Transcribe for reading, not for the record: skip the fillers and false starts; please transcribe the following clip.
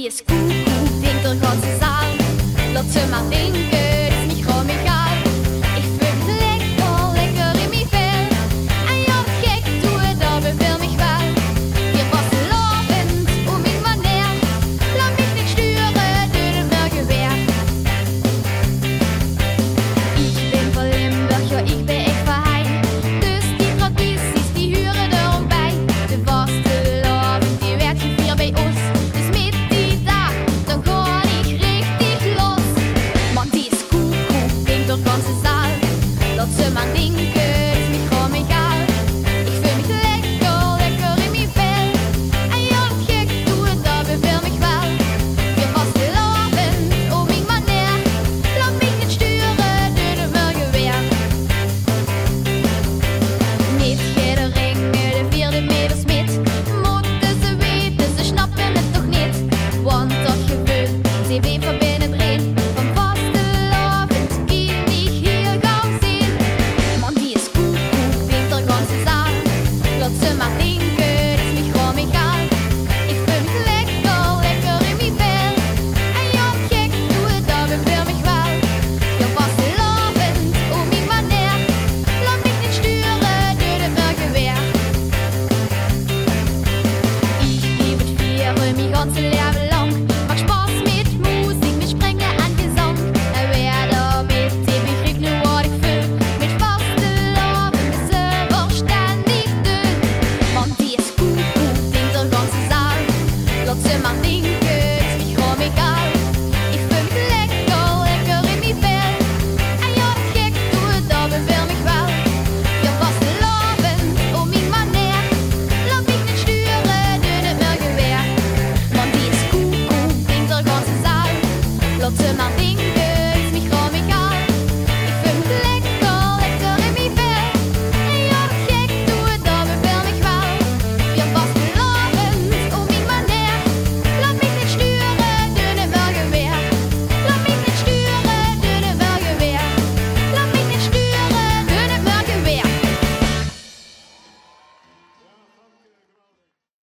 die is koe, koe, denkt er ganze Saal. Laat ze maar denken, het is niet gewoon egal. Ik voel het lekker, lekker in mijn vel. En ja, kijk, doe het, dat beviel mich wel. Wir passen lovend um mijn manier. Laat mich nicht sturen door de Burgerwehr. Ich bin von Limburg, ja, ich bin echt verheim. Dus die tradities, die huren erom bij. De vaste lovend, die werd gevierd bij ons. Dus met die dag, dan ga ik richtig los. Man, die is cool, cool, denkt door ganze Saal. Laat ze maar denken.